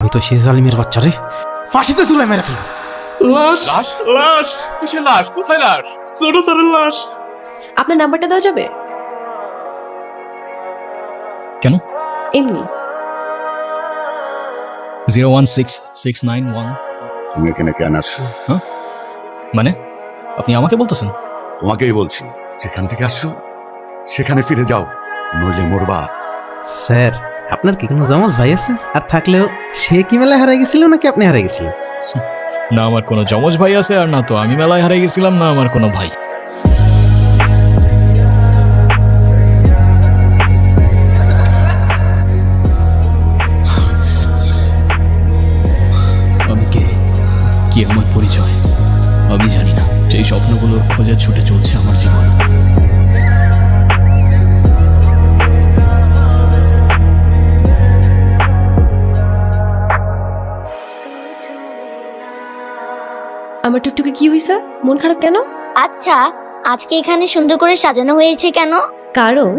আমি তো সেই জালিমের বাচ্চা রে ফাঁসিতে ঝুলাই মেরে ফেলবো। লাশ লাশ? লাশ কিসের লাশ? কোথায় লাশ? ছোট স্যারের লাশ। আপনার নাম্বারটা দেওয়া যাবে? কেন? এমনি। 016691। তুমি এখানে কেন আসছো? মানে আপনি আমাকে বলতেছেন? তোমাকেই বলছি, যেখান থেকে আসছো সেখানে ফিরে যাও, নইলে মরবা। স্যার আপনার কি কোনো জমজ ভাই আছে? আর থাকলেও সে কি মেলায় হারাই গেছিল নাকি আপনি হারাই গেছিলেন? না আমার কোনো যমজ ভাই আছে, আর না তো আমি মেলায় হারিয়ে গেছিলাম, না আমার কোনো ভাই। আমি কে, কি আমার পরিচয় আমি জানি না। সেই স্বপ্নগুলোর খোঁজে ছুটে চলছে আমার জীবন। আমার টুকটুকি কি হইছে? মন খারাপ কেন? আচ্ছা, আজকে এখানে সুন্দর করে সাজানো হয়েছে কেন? কারণ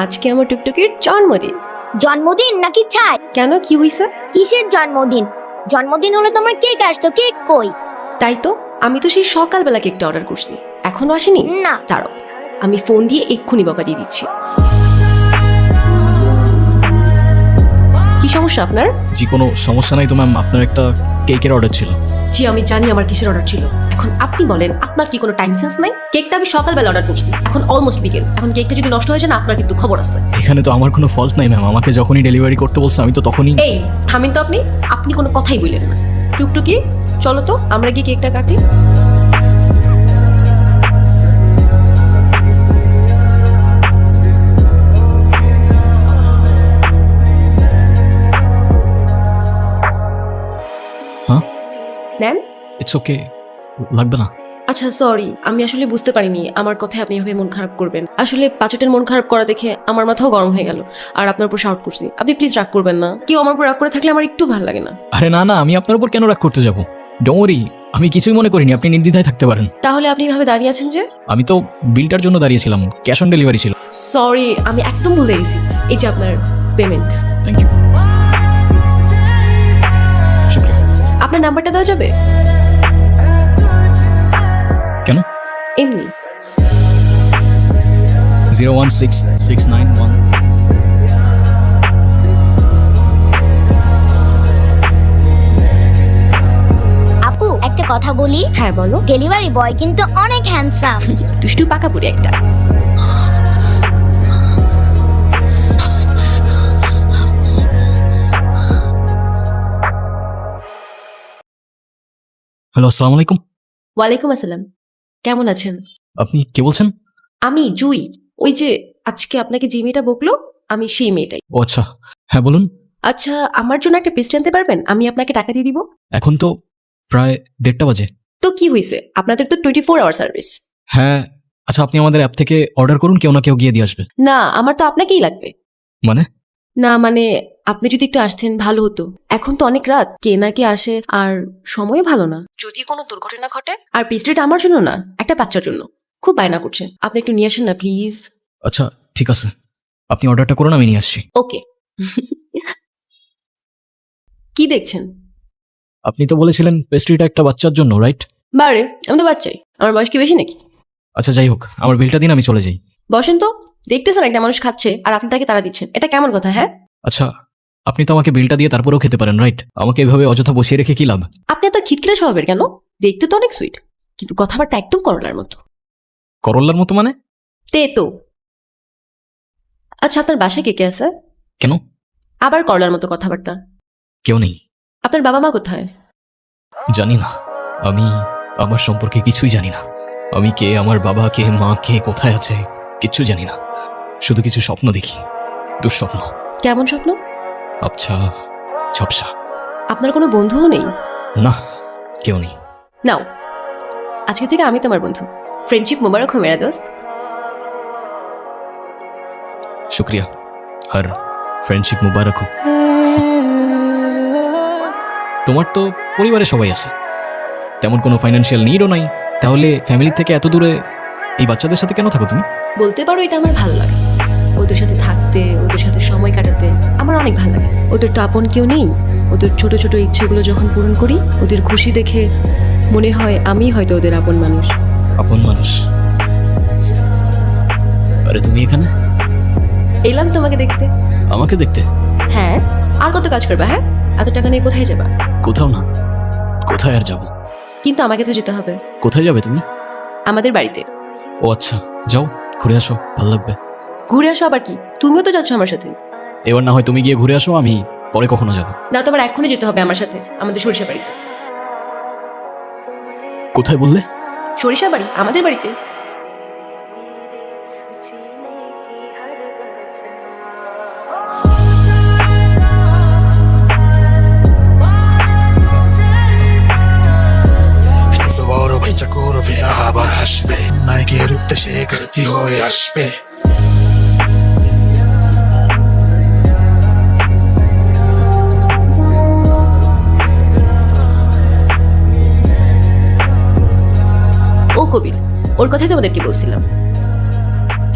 আজকে আমার টুকটুকির জন্মদিন। জন্মদিন নাকি ছাই? কেন, কি হইছে? কিসের জন্মদিন? জন্মদিন হলে তোমার কেক আসতো, কেক কই? তাই তো, আমি তো সেই সকালবেলা কেকটা অর্ডার করছি, এখনো আসেনি। না। ছাড়ো, আমি ফোন দিয়ে এক্ষুনি বকা দিয়ে দিচ্ছি। কি সমস্যা আপনার? জি কোনো সমস্যা নাই তো ম্যাম, আপনার একটা কেকের অর্ডার ছিল। জি আমি জানি আমার কিসের অর্ডার ছিল। এখন আপনি বলেন, আপনার কি কোনো টাইম সেন্স নাই? কেকটা আমি সকালবেলা অর্ডার করছি, এখন অলমোস্ট বিকেল। এখন কেকটা যদি নষ্ট হয়ে যায় না, আপনার কিন্তু খবর আছে। এখানে তো আমার কোনো ফল্ট নাই ম্যাম, আমাকে যখনই ডেলিভারি করতে বলছে আমি তো তখনই। এই থামিন তো আপনি, আপনি কোনো কথাই বললেন না। টুকটুকি চলো তো আমরা গিয়ে কেকটা কাটি। হ্যাঁ নেন। ইটস ওকে, লাগবে না। আচ্ছা সরি, আমি আসলে বুঝতে পারিনি আমার কথায় আপনি এভাবে মন খারাপ করবেন। আসলে বাচ্চাটার মন খারাপ করা দেখে আমার মাথাও গরম হয়ে গেল, আর আপনার উপর শাউট করছি। আপনি প্লিজ রাগ করবেন না। কেউ আমার উপর রাগ করে থাকলে আমার একটু ভালো লাগে না। আরে না না, আমি আপনার উপর কেন রাগ করতে যাব? ডোন্ট ওয়ারি, আমি কিছুই মনে করিনি, আপনি নির্দ্বিধায় থাকতে পারেন। তাহলে আপনি এভাবে দাঁড়িয়ে আছেন যে? আমি তো বিলটার জন্য দাঁড়িয়েছিলাম, ক্যাশ অন ডেলিভারি ছিল। সরি, আমি একদম ভুলে গেছি। এই যে আপনার পেমেন্ট। Thank you. শুক্রিয়া। আপনার নাম্বারটা দেওয়া যাবে? কেন? এমনি। 016691। আপু, একটা কথা বলি। হ্যাঁ বলো। ডেলিভারি বয় কিন্তু অনেক হ্যান্ডসাম। দুষ্টু পাকাপুরি একটা। হ্যালো, আসসালামু আলাইকুম। ওয়ালাইকুম আসসালাম। কেমন আছেন? আপনি কে বলছেন? আমি জুই। ওই যে আজকে আপনাকে যে মেয়েটা বকলো, আমি সেই মেয়েটাই। ও আচ্ছা, হ্যাঁ বলুন। আচ্ছা, আমার জন্য একটা পেস্ট আনতে পারবেন? আমি আপনাকে টাকা দিয়ে দিব। এখন তো প্রায় 1:30 বাজে। তো কি হয়েছে, আপনাদের তো 24 আওয়ার সার্ভিস। হ্যাঁ আচ্ছা, আপনি আমাদের অ্যাপ থেকে অর্ডার করুন, কেউ না কেউ গিয়ে দিয়ে আসবে। না, আমার তো আপনাকেই লাগবে। মানে? না মানে, আপনি যদি একটু আসতেন ভালো হতো। এখন তো অনেক রাত, কে না কে আসে, আর সময় ভালো না। যদি কোনো দুর্ঘটনা ঘটে। আর পেস্ট্রিটা আমার জন্য না, একটা বাচ্চার জন্য। খুব বায়না করছে, আপনি একটু নিয়ে আসেন না প্লিজ। আচ্ছা ঠিক আছে, আপনি অর্ডারটা করুন, আমি নিয়ে আসছি। ওকে। কি দেখছেন? আপনি তো বলেছিলেন পেস্ট্রিটা একটা বাচ্চার জন্য, রাইট? বারে, আমি তো বাচ্চাই, আমার বয়স কি বেশি নাকি? আচ্ছা যাই হোক, আমার বিলটা দিন, আমি চলে যাই। বসেন তো। দেখতেছেন একটা মানুষ খাচ্ছে আর আপনি তাকে তাড়া দিচ্ছেন, এটা কেমন কথা? হ্যাঁ, আচ্ছা আপনি তো আমাকে বিলটা দিয়ে তারপরেও খেতে পারেন, রাইট? আমাকে এভাবে অযথা বসিয়ে রেখে কি লাভ? আপনি এত খিটখিটে স্বভাবের কেন? দেখতে তো অনেক সুইট, কিন্তু কথাবার্তা একদম করলার মতো। করল্লার মতো মানে? তে তো। আচ্ছা, আপনার বাসায় কে কে আছে? কেন? আবার করলার মতো কথাবার্তা। কেউ নেই। আপনার বাবা মা কোথায়? জানি না, আমি আমার সম্পর্কে কিছুই জানি না। আমি কে, আমার বাবা কে, মা কে, কোথায় আছে, কিচ্ছু জানি না। শুধু কিছু স্বপ্ন দেখি, দুঃস্বপ্ন। কেমন স্বপ্ন? আচ্ছা, ঝাপসা। আপনার কোনো বন্ধুও নেই? না, কেউ নেই। নাও, আজকে থেকে আমি তোমার বন্ধু। ফ্রেন্ডশিপ মোবারক হো মেরা দোস্ত। শুক্রিয়া, আর ফ্রেন্ডশিপ মুবারক হোক। তোমার তো পরিবারে সবাই আছে, তেমন কোনো ফাইন্যান্সিয়াল নিডও নাই, তাহলে ফ্যামিলি থেকে এত দূরে এই বাচ্চাদের সাথে কেন থাকো তুমি? বলতে পারো এটা আমার ভালো লাগে। ওদের সাথে থাকতে, ওদের সাথে সময় কাটাতে আমার অনেক ভালো লাগে। ওদের তো আপন কেউ নেই, ওদের ছোট ছোট ইচ্ছেগুলো যখন পূরণ করি, ওদের খুশি দেখে মনে হয় আমি হয়তো ওদের আপন মানুষ। আপন মানুষ? আরে তুমি এখানে? এলাম তোমাকে দেখতে। আমাকে দেখতে? হ্যাঁ, আর কত কাজ করবা? হ্যাঁ, এত টাকা নিয়ে কোথায় যাবা? কোথাও না। কোথায় আর যাব? কিন্তু আমাকে তো যেতে হবে। কোথায় যাবে তুমি? আমাদের বাড়িতে। ও আচ্ছা, যাও ঘুরে আসো, ভালো লাগবে। ঘুরে আসো আবার কি? তুমিও তো যাচ্ছ আমার সাথে। এবার না হয় তুমি গিয়ে ঘুরে আসো, আমি পরে কখনো যাবো। না, তোমার এক্ষুনি যেতে হবে আমার সাথে আমাদের সরিষা বাড়িতে। কোথায় বললে? সরিষা বাড়ি, আমাদের বাড়িতে। ছোট বড় বেচা করবে আবার আসবে, নায়কের উদ্দেশ্যে গতি হয়ে আসবে। ও কবির, ওর কথাই তোমাদেরকে বলছিলাম।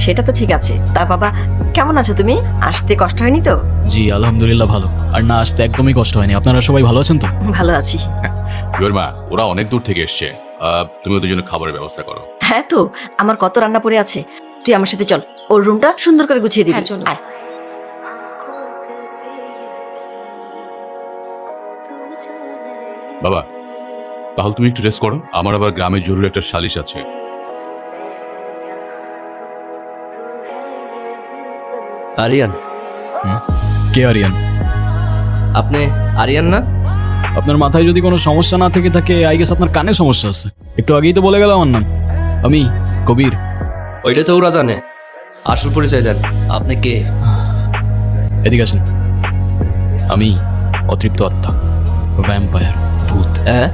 সেটা তো ঠিক আছে। তা বাবা, কেমন আছো তুমি? আসতে কষ্ট হয়নি তো? জি আলহামদুলিল্লাহ ভালো। আর না আসতে একদমই কষ্ট হয়নি। আপনারা সবাই ভালো আছেন তো? ভালো আছি। জুয়ের মা, ওরা অনেক দূর থেকে এসছে, তুমি ওদের জন্য খাবারের ব্যবস্থা করো। হ্যাঁ তো, আমার কত রান্না পড়ে আছে। তুই আমার সাথে চল, ওর রুমটা সুন্দর করে গুছিয়ে দিবি। হ্যাঁ, চলো। আয়। বাবা, তাহলে তুমি একটু রেস্ট করো, আমার আবার গ্রামে জরুরি একটা সালিশ আছে। আরিয়ান? কে আরিয়ান? আপনি আরিয়ান না? আপনার মাথায় যদি কোনো সমস্যা না থেকে থাকে, আই গেস আপনার কানে সমস্যা আছে। একটু আগেই তো বলে গেল আমার নাম। আমি কবির। ওইটা তো ওরা জানে, আসল পরিচয় দেন। আপনি কে? এদিকে আসেন। আমি অতৃপ্ত আত্মা, ভ্যাম্পায়ার, ভূত। হ্যাঁ?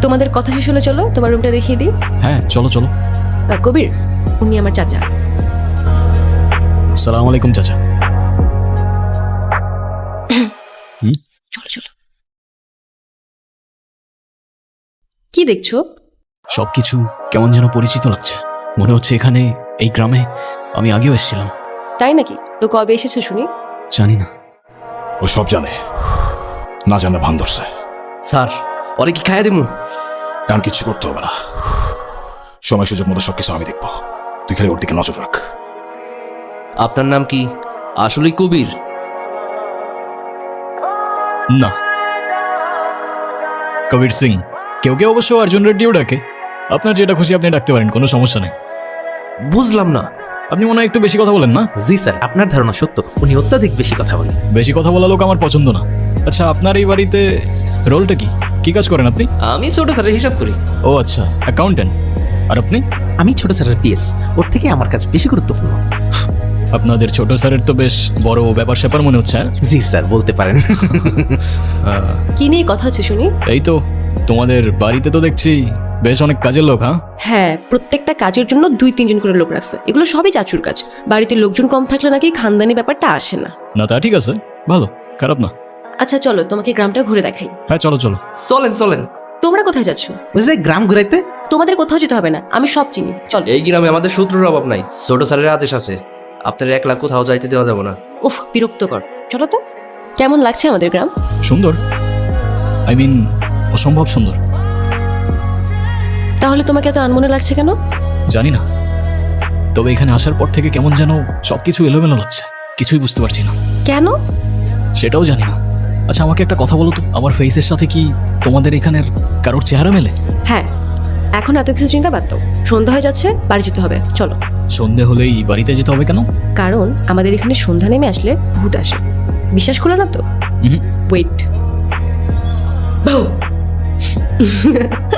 তোমাদের কথা শেষ হলে চলো তোমার রুমটা দেখিয়ে দিই। হ্যাঁ চলো চলো। কবির, উনি আমার চাচা। আসসালামু আলাইকুম চাচা। চলো চলো। কি দেখছো? সবকিছু কেমন যেন পরিচিত লাগছে। মনে হচ্ছে এখানে, এই গ্রামে আমি আগেও এসেছিলাম। তাই নাকি? তো কবে এসেছো শুনি? জানি না। ও সব জানে, না জানে ভান ধরছে। স্যার, ওরে কি খাইয়া দিমু? কারণ কিচ্ছু করতে হবে না, সময় সুযোগ মতো সবকিছু আমি দেখবো। তুই খালি ওর দিকে নজর রাখ। আপনার নাম কি আসলেই কবির? না, কবির সিং। কেউ কেউ অবশ্য অর্জুন রেড্ডিও ডাকে। আপনার যেটা খুশি আপনি ডাকতে পারেন, কোনো সমস্যা নেই। বুঝলাম না। আপনি মনে হয় একটু বেশি কথা বলেন না? জি স্যার, আপনার ধারণা সত্য, উনি অত্যাধিক বেশি কথা বলেন। বেশি কথা বলা লোক আমার পছন্দ না। আচ্ছা, আপনার এই বাড়িতে রোলটা কি? কি কাজ করেন আপনি? আমি ছোট স্যারের হিসাব করি। ও আচ্ছা, অ্যাকাউন্টেন্ট। আর আপনি? আমি ছোট স্যারের পিএস, ওর থেকে আমার কাছে বেশি গুরুত্বপূর্ণ। আপনাদের ছোট স্যারের তো বেশ বড় ব্যাপার স্যাপার মনে হচ্ছে। জি স্যার, বলতে পারেন। কি নিয়ে কথা হচ্ছে শুনি? এই তো, তোমাদের বাড়িতে তো দেখছি বেশ অনেক কাজের লোক। হ্যাঁ হ্যাঁ, প্রত্যেকটা কাজের জন্য 2-3 জন করে লোক রাখছে। এগুলো সবই চাচুর কাজ। বাড়িতে লোকজন কম থাকলে নাকি খানদানি ব্যাপারটা আসে না। না, তা ঠিক আছে, ভালো, খারাপ না। আচ্ছা চলো, তোমাকে গ্রামটা ঘুরে দেখাই। হ্যাঁ চলো চলো। চলেন চলেন। তোমরা কোথায় যাচ্ছ? ওই যে গ্রাম ঘুরাইতে। তোমাদের কোথাও যেতে হবে না, আমি সব চিনি। চলো। এই গ্রামে আমাদের শত্রুর অভাব নাই, ছোট স্যারের আদেশ আছে। আপনার 1 লাখ কোথাও যাইতে দেওয়া যাবে না। উফ, বিরক্তকর। চলো তো। কেমন লাগছে আমাদের গ্রাম? সুন্দর, আই মিন অসম্ভব সুন্দর। তাহলে তোমাকে এত আনমনে লাগছে কেন? জানি না, তবে এখানে আসার পর থেকে কেমন যেন সবকিছু এলোমেলো লাগছে। কিছুই বুঝতে পারছি না। কেন? সেটাও জানি না। আচ্ছা আমাকে একটা কথা বলো তো, আমার ফেসের সাথে কি তোমাদের এখানের কারোর চেহারা মেলে? হ্যাঁ, এখন এত কিছু চিন্তা বাদ দাও। সন্ধ্যা হয়ে যাচ্ছে, বাড়ি যেতে হবে। চলো। সন্ধে হলেই বাড়িতে যেতে হবে কেন? কারণ আমাদের এখানে সন্ধ্যা নেমে আসলে ভূত আসে। বিশ্বাস করো না তো? ওয়েট।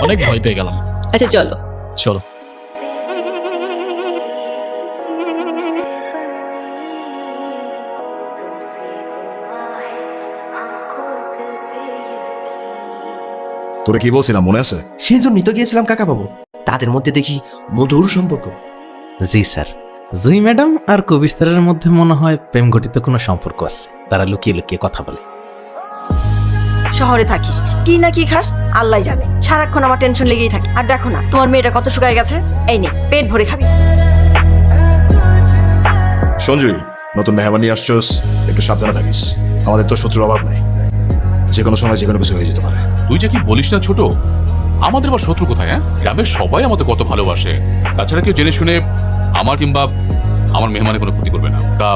অনেক ভয় পেয়ে গেলাম। আচ্ছা চলো। চলো। তোরে কি বলছিলাম মনে আছে? সেই জন্যই তো গিয়েছিলাম কাকা বাবু। তাদের মধ্যে দেখি মধুর সম্পর্ক। জি স্যার, জুই ম্যাডাম আর কবির স্যারের মধ্যে মনে হয় প্রেম ঘটিত কোনো সম্পর্ক আছে। তারা লুকিয়ে লুকিয়ে কথা বলে। শহরে থাকিস, কি না কি খাস আল্লাহ জানে। সারাক্ষণ আমার টেনশন লেগেই থাকে। আর দেখো না তোমার মেয়েটা কত শুকায় গেছে। এই নে পেট ভরে খাবি। সঞ্জয়, নতুন মেহমান নিয়ে আসছোস, একটু সাবধানে থাকিস। আমাদের তো শত্রুর অভাব নেই, যে কোনো সময় যে কোনো কিছু হয়ে যেতে পারে। তুই যে কি বলিস না ছোট, আমাদের আবার শত্রু কোথায়? হ্যাঁ, গ্রামের সবাই আমাদের কত ভালোবাসে। তাছাড়া কেউ জেনে শুনে আমার কিংবা আমার মেহমানের কোনো ক্ষতি করবে না। তা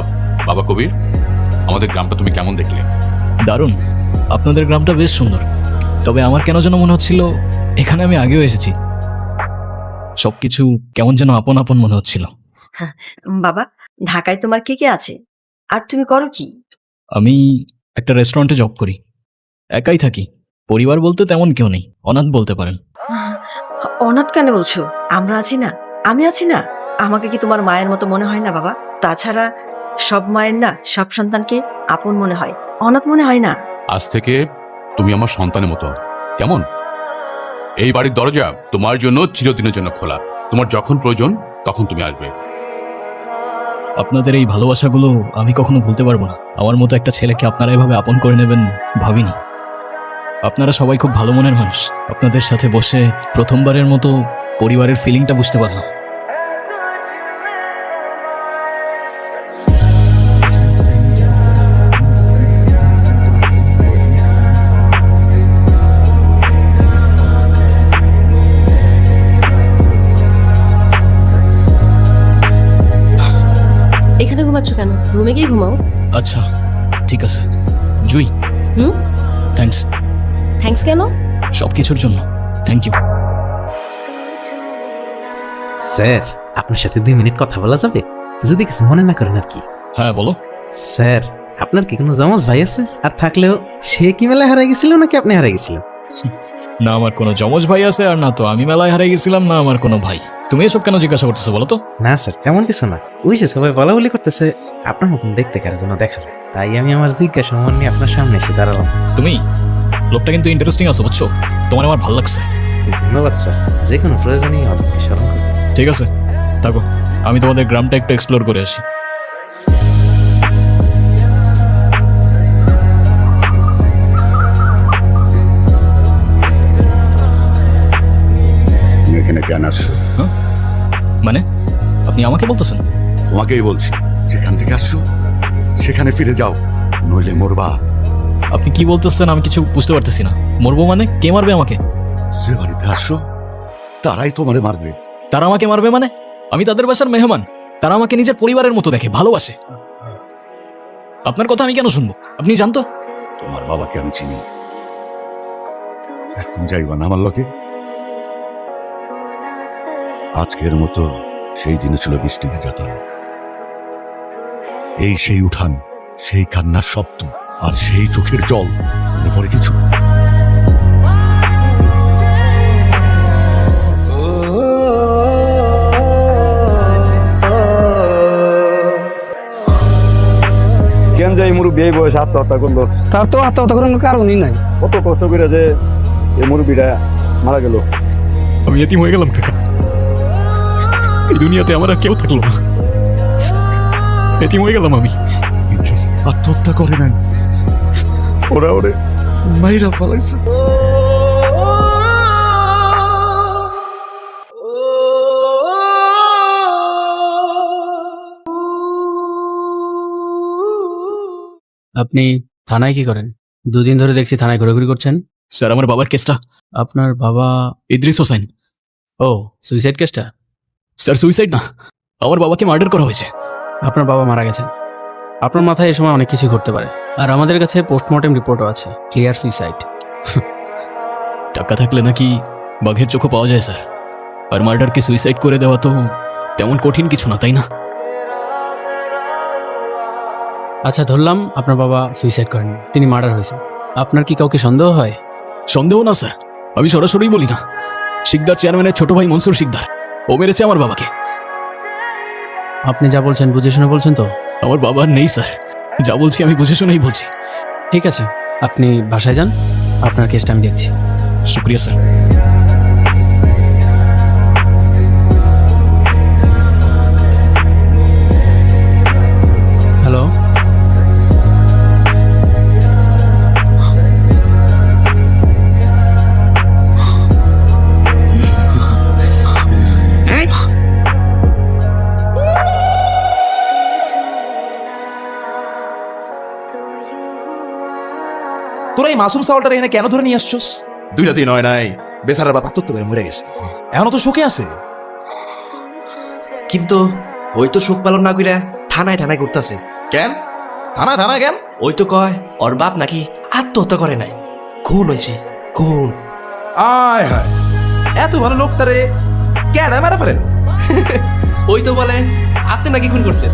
বাবা কবির, আমাদের গ্রামটা তুমি কেমন দেখলে? দারুণ, আপনাদের গ্রামটা বেশ সুন্দর। তবে আমার কেন যেন মনে হচ্ছিল এখানে আমি আগেও এসেছি। সবকিছু কেমন যেন আপন আপন মনে হচ্ছিল। বাবা, ঢাকায় তোমার কে কে আছে আর তুমি করো কি? আমি একটা রেস্টুরেন্টে জব করি, একাই থাকি। পরিবার বলতে তেমন কেউ নেই, অনাথ বলতে পারেন। অনাথ কেন বলছো? আমরা আছি না, আমি আছি না। আমাকে কি তোমার মায়ের মতো মনে হয় না বাবা? তাছাড়া সব মায়ের না সব সন্তানকে আপন মনে হয়, অনাথ মনে হয় না। আজ থেকে তুমি আমার সন্তানের মতো, কেমন? এই বাড়ির দরজা তোমার জন্য চিরদিনের জন্য খোলা। তোমার যখন প্রয়োজন তখন তুমি আসবে। আপনাদের এই ভালোবাসাগুলো আমি কখনো ভুলতে পারবো না। আমার মতো একটা ছেলেকে আপনারা এভাবে আপন করে নেবেন ভাবিনি। আপনারা সবাই খুব ভালো মনের মানুষ। আপনাদের সাথে বসে প্রথমবারের মতো পরিবারের ফিলিংটা বুঝতে পারলাম। এখানে ঘুমাচ্ছ কেন? রুমে গিয়ে ঘুমাও। আচ্ছা ঠিক আছে। জুই, হুম, থ্যাঙ্কস। থ্যাঙ্কস কেন? সব কিছুর জন্য থ্যাংক ইউ। স্যার, আপনার সাথে 2 মিনিট কথা বলা যাবে? যদি কিছু মনে না করেন আর কি। হ্যাঁ বলো। স্যার, আপনার কি কোনো জমজ ভাই আছে? আর থাকলেও সে কি মেলায় হারাই গেছিল নাকি আপনি হারাই গেছিলেন? না আমার কোনো যমজ ভাই আছে, আর না তো আমি মেলায় হারিয়ে গেছিলাম, না আমার কোনো ভাই। তুমি এসব কেন জিজ্ঞাসা করতেছো বলো তো? না স্যার, তেমন কিছু না। ওই যে সবাই বলা বলি করতেছে আপনার মতন দেখতে কার জন্য দেখা যায়, তাই আমি আমার জিজ্ঞাসা মন নিয়ে আপনার সামনে এসে দাঁড়ালাম। তুমি লোকটা কিন্তু ইন্টারেস্টিং আছো বুঝছো, তোমার আমার ভালো লাগছে। ধন্যবাদ স্যার, যে কোনো প্রয়োজনেই আমাদেরকে স্মরণ করবেন। ঠিক আছে থাকো, আমি তোমাদের গ্রামটা একটু এক্সপ্লোর করে আসি। তুমি এখানে কেন আসছো? মানে আপনি আমাকে বলতেছেন? তোমাকেই বলছি, যেখান থেকে আসছো সেখানে ফিরে যাও, নইলে মরবা। আপনি কি বলতেছেন আমি কিছু বুঝতে পারতেছি না। মরবো মানে? কে মারবে আমাকে? যে বাড়িতে আসছো তারাই তোমারে মারবে। তারা আমাকে মারবে মানে? আমি তাদের বাসার মেহমান, তারা আমাকে নিজের পরিবারের মতো দেখে, ভালোবাসে। আপনার কথা আমি কেন শুনবো? আপনি জানতো? তোমার বাবাকে আমি চিনি। এখন যাইবা না আমার লগে? আজকের মতো সেই দিনে ছিল বৃষ্টি ভেজাতন। এই সেই উঠান, সেই কান্নার শব্দ, আর সেই চোখের জল। মনে পড়ে কিছু? কেন যে এই মুরব্বী এই বয়সে আত্মহত্যা করলো? তার তো আত্মহত্যা করার কারণই নাই। কত কষ্ট করে যে এই মুরব্বীটা মারা গেল। আমি এতিম হয়ে গেলাম কাকা। এই দুনিয়াতে আমার আর কেউ থাকলো না, এতিম হয়ে গেলাম আমি। আত্মহত্যা করে নাই, ওরা ওরে মাইরা ফেলাইছে। আপনি থানায় কি করেন? 2 দিন ধরে দেখছি থানায় ঘোরাঘুরি করছেন। স্যার আমার বাবার কেসটা। আপনার বাবা? ইদ্রিস হোসেন। ও, সুইসাইড কেসটা? স্যার সুইসাইড না, আমার বাবাকে মার্ডার করা হয়েছে। আপনার বাবা মারা গেছেন। আপনার মাথায় এ সময় অনেক কিছু ঘটতে পারে, আর আমাদের কাছে পোস্টমর্টেম রিপোর্টও আছে, ক্লিয়ার সুইসাইড। টাকা থাকলে নাকি বাঘের চোখও পাওয়া যায় স্যার, আর মার্ডারকে সুইসাইড করে দেওয়া তো তেমন কঠিন কিছু না, তাই না? আচ্ছা ধরলাম আপনার বাবা সুইসাইড করেন, তিনি মার্ডার হয়েছে। আপনার কি কাউকে সন্দেহ হয়? সন্দেহ না স্যার, আমি সরাসরি বলি না। শিকদার চেয়ারম্যানের ছোট ভাই মনসুর শিকদার, ও মেরেছে আমার বাবাকে। আপনি যা বলছেন বুঝে শুনে বলছেন তো? আমার বাবা আর নেই স্যার, যা বলছি আমি বুঝে শুনেই বলছি। ঠিক আছে, আপনি বাসায় যান, আপনার কেসটা আমি দেখছি। শুক্রিয়া স্যার। হ্যালো, তোরা এই মাসুম সাওয়ালটা এখানে কেন ধরে নিয়ে আসছস? 2 রাতেই নয় নাই, বেচারার বাপ তো বের মরে গেছে, এখনো তো শোকে আছে। কিন্তু ওই তো শোক পালন না কইরা থানায় থানায় ঘুরতাছে। কেন থানায় কেন? ওই তো কয় ওর বাপ নাকি আত্মহত্যা করে নাই, খুন হয়েছে, খুন। আয় হায়, এত ভালো লোকটারে কেন মারা ফেলেন? ওই তো বলে আপনি নাকি খুন করছেন।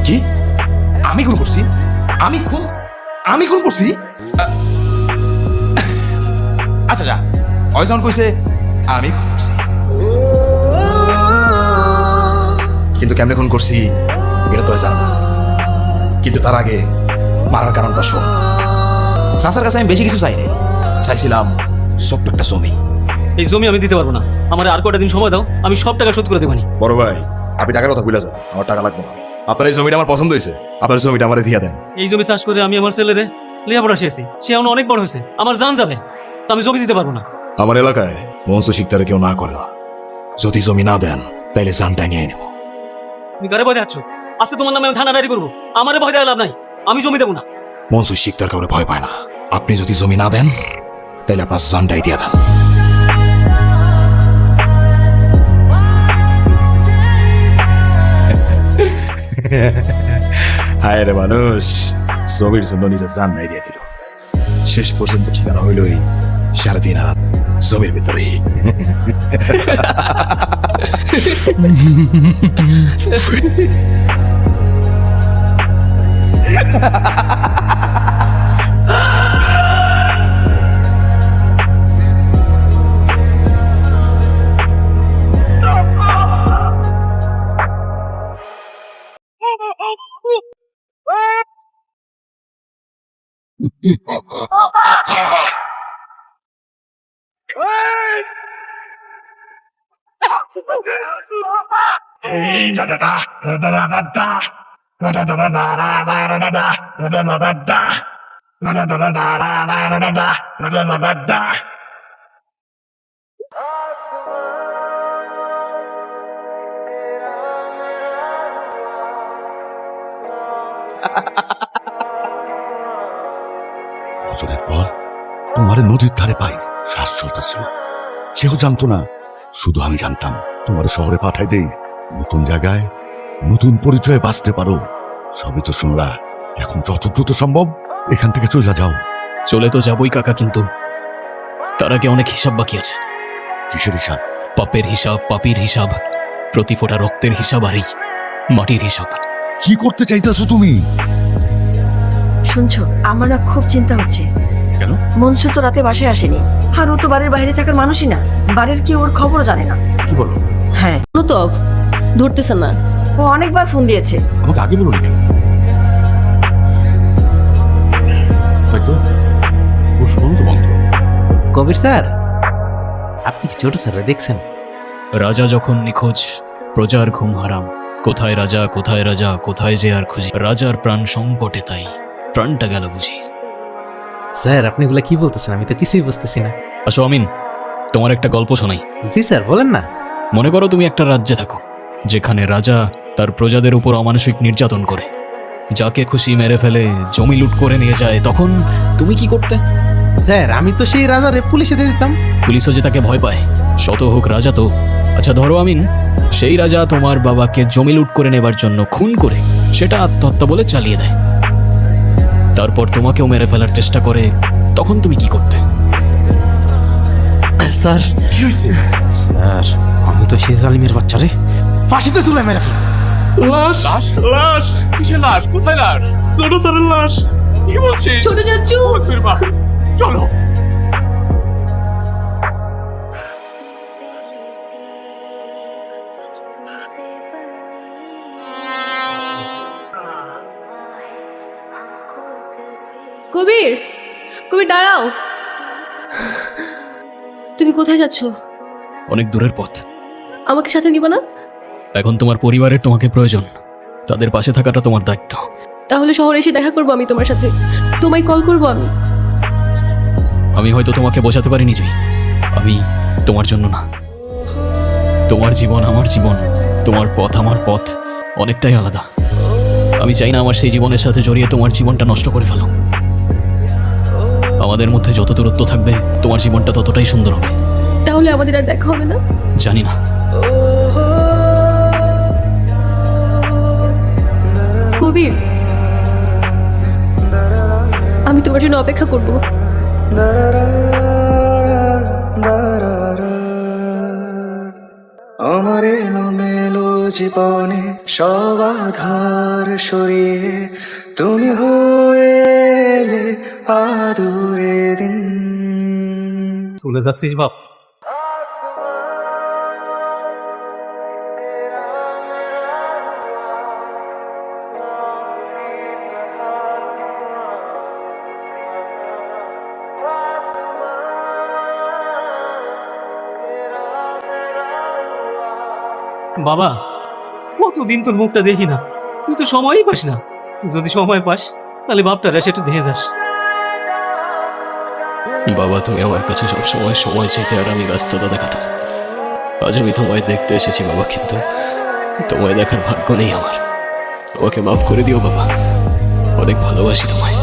কি? আমি খুন করছি? আমি খুন করছি? আচ্ছা যা, অয়জন কইছে আমি খুন করছি, কিন্তু কেমনে খুন করছি এটা তো জানা। কিন্তু তার আগে মারার কারণটা শোন। চাচার কাছে আমি বেশি কিছু চাই নাই, চাইছিলাম ছোট্ট একটা জমি। এই জমি আমি দিতে পারবো না, আমার আর কটা দিন সময় দাও, আমি সব টাকা শোধ করে দেবানি। বড় ভাই, আপনি টাকার কথা ভুলে যান, আমার টাকা লাগবে না। আপনার এই জমিটা আমার পছন্দ হয়েছে, আপনার জমিটা আমার দিয়ে দেন। এই জমি চাষ করে আমি আমার ছেলেরে লেখাপড়া শিখেছি, সে এখন অনেক বড় হয়েছে, আমার জান যাবে, তো আমি জমি দিতে পারবো না। আমার এলাকায় মঞ্চ শিখতে কেউ না করে না, যদি জমি না দেন তাইলে জানটা নিয়ে নেব। তুমি কারে ভয় দেখাচ্ছ? আজকে তোমার নামে আমি থানা ডায়েরি করবো, আমারে ভয় দেওয়া লাভ নাই, আমি জমি দেবো না। মঞ্চ শিখতে কাউরে ভয় পায় না, আপনি যদি জমি না দেন তাইলে আপনার জানটাই দিয়ে দেন। হায় রে মানুষ, জমির জন্য নিজের জান নাই দিয়ে দিল, শেষ পর্যন্ত ঠিকানা হইলই 3.5 হাত জমির ভিতরে। বছরের পর তোমার নদীর ধারে পাই শ্বাস চলতেছিল, কেউ জানতো না, শুধু আমি জানতাম। তোমার শহরে পাঠাই দেই, নতুন জায়গায় নতুন পরিচয়ে বাঁচতে পারো। সবই তো শুনলা, এখন যত দ্রুত সম্ভব এখান থেকে চলে যাও। চলে তো যাবই কাকা, কিন্তু তার আগে অনেক হিসাব বাকি আছে। কিসের হিসাব? পাপের হিসাব, পাপির হিসাব, প্রতি ফোঁটা রক্তের হিসাব, আর এই মাটির হিসাব। কি করতে চাইতেছো তুমি? শুনছো, আমার না খুব চিন্তা হচ্ছে। কেন? মনসুর তো রাতে বাসায় আসেনি, আর ও তো বাড়ির বাইরে থাকার মানুষই না, বাড়ির কি ওর খবর জানে না। কি বলো? হ্যাঁ, তো অফ ধরতেছে না। ও অনেকবার ফোন দিয়েছে। আমাকে আগে বলুন কেন? তাই তো, ওর ফোন তো বন্ধ। কবির স্যার, আপনি কি ছোট স্যার দেখছেন? রাজা যখন নিখোঁজ, প্রজার ঘুম হারাম। কোথায় রাজা, কোথায় রাজা, কোথায় যে আর খুঁজি। রাজার প্রাণ সংকটে, তাই প্রাণটা গেল বুঝি। স্যার আপনি এগুলা কি বলতেছেন? আমি তো কিছুই বুঝতেছি না। আসো আমিন, তোমার একটা গল্প শোনাই। জি স্যার, বলেন না। মনে করো তুমি একটা রাজ্যে থাকো, যেখানে রাজা তার প্রজাদের উপর অমানসিক নির্যাতন করে, যাকে খুশি মেরে ফেলে, জমি লুট করে নিয়ে যায়। তখন তুমি কি করতে? স্যার আমি তো সেই রাজারে পুলিশে দিয়ে দিতাম। পুলিশও যে তাকে ভয় পায়, শত হোক রাজা তো। আচ্ছা ধরো আমিন, সেই রাজা তোমার বাবাকে জমি লুট করে নেবার জন্য খুন করে সেটা আত্মহত্যা বলে চালিয়ে দেয়। তারপর তোমাকেও মেরে ফেলার চেষ্টা করে, তখন তুমি কি করতে? স্যার কি হয়েছে? স্যার আমি তো সেই জালিমের বাচ্চারে ফাঁসিতে ঝুলে মেরে ফেলব। লাশ লাশ? লাশ কিসের লাশ? কোথায় লাশ? ছোট স্যারের লাশ। কি বলছিস? ছোট চাচু, চলো। কবির, কবির দাঁড়াও। তুমি কোথায় যাচ্ছ? অনেক দূরের পথ। আমাকে সাথে নিবা না? এখন তোমার পরিবারের তোমাকে প্রয়োজন, তাদের পাশে থাকাটা তোমার দায়িত্ব। তাহলে শহরে এসে দেখা করবো আমি তোমার সাথে, তোমায় কল করবো আমি। আমি হয়তো তোমাকে বোঝাতে পারিনি জয়ী, আমি তোমার জন্য না। তোমার জীবন আমার জীবন, তোমার পথ আমার পথ অনেকটাই আলাদা। আমি চাই না আমার সেই জীবনের সাথে জড়িয়ে তোমার জীবনটা নষ্ট করে ফেলো। আমাদের মধ্যে যত দূরত্ব থাকবে তোমার জীবনটা ততটাই সুন্দর হবে। তাহলে আমাদের আর দেখা হবে না? জানি না। কবির, আমি তোমার জন্য অপেক্ষা করব। আমার এলোমেলো জীবনে সব আধার সরিয়ে তুমি হয়ে এলে আদুরে দিন। চলে যাচ্ছিস বাপ? বাবা, কতদিন তোর মুখটা দেখি না, তুই তো সময়ই পাস না। যদি সময় পাস তাহলে বাপটা রেসে একটু দেখে যাস। বাবা, তুমি আমার কাছে সবসময় সময় চাইতে আর আমি ব্যস্ততা দেখাতাম। আজ আমি তোমায় দেখতে এসেছি বাবা, কিন্তু তোমায় দেখার ভাগ্য নেই আমার। আমাকে মাফ করে দিও বাবা, অনেক ভালোবাসি তোমায়।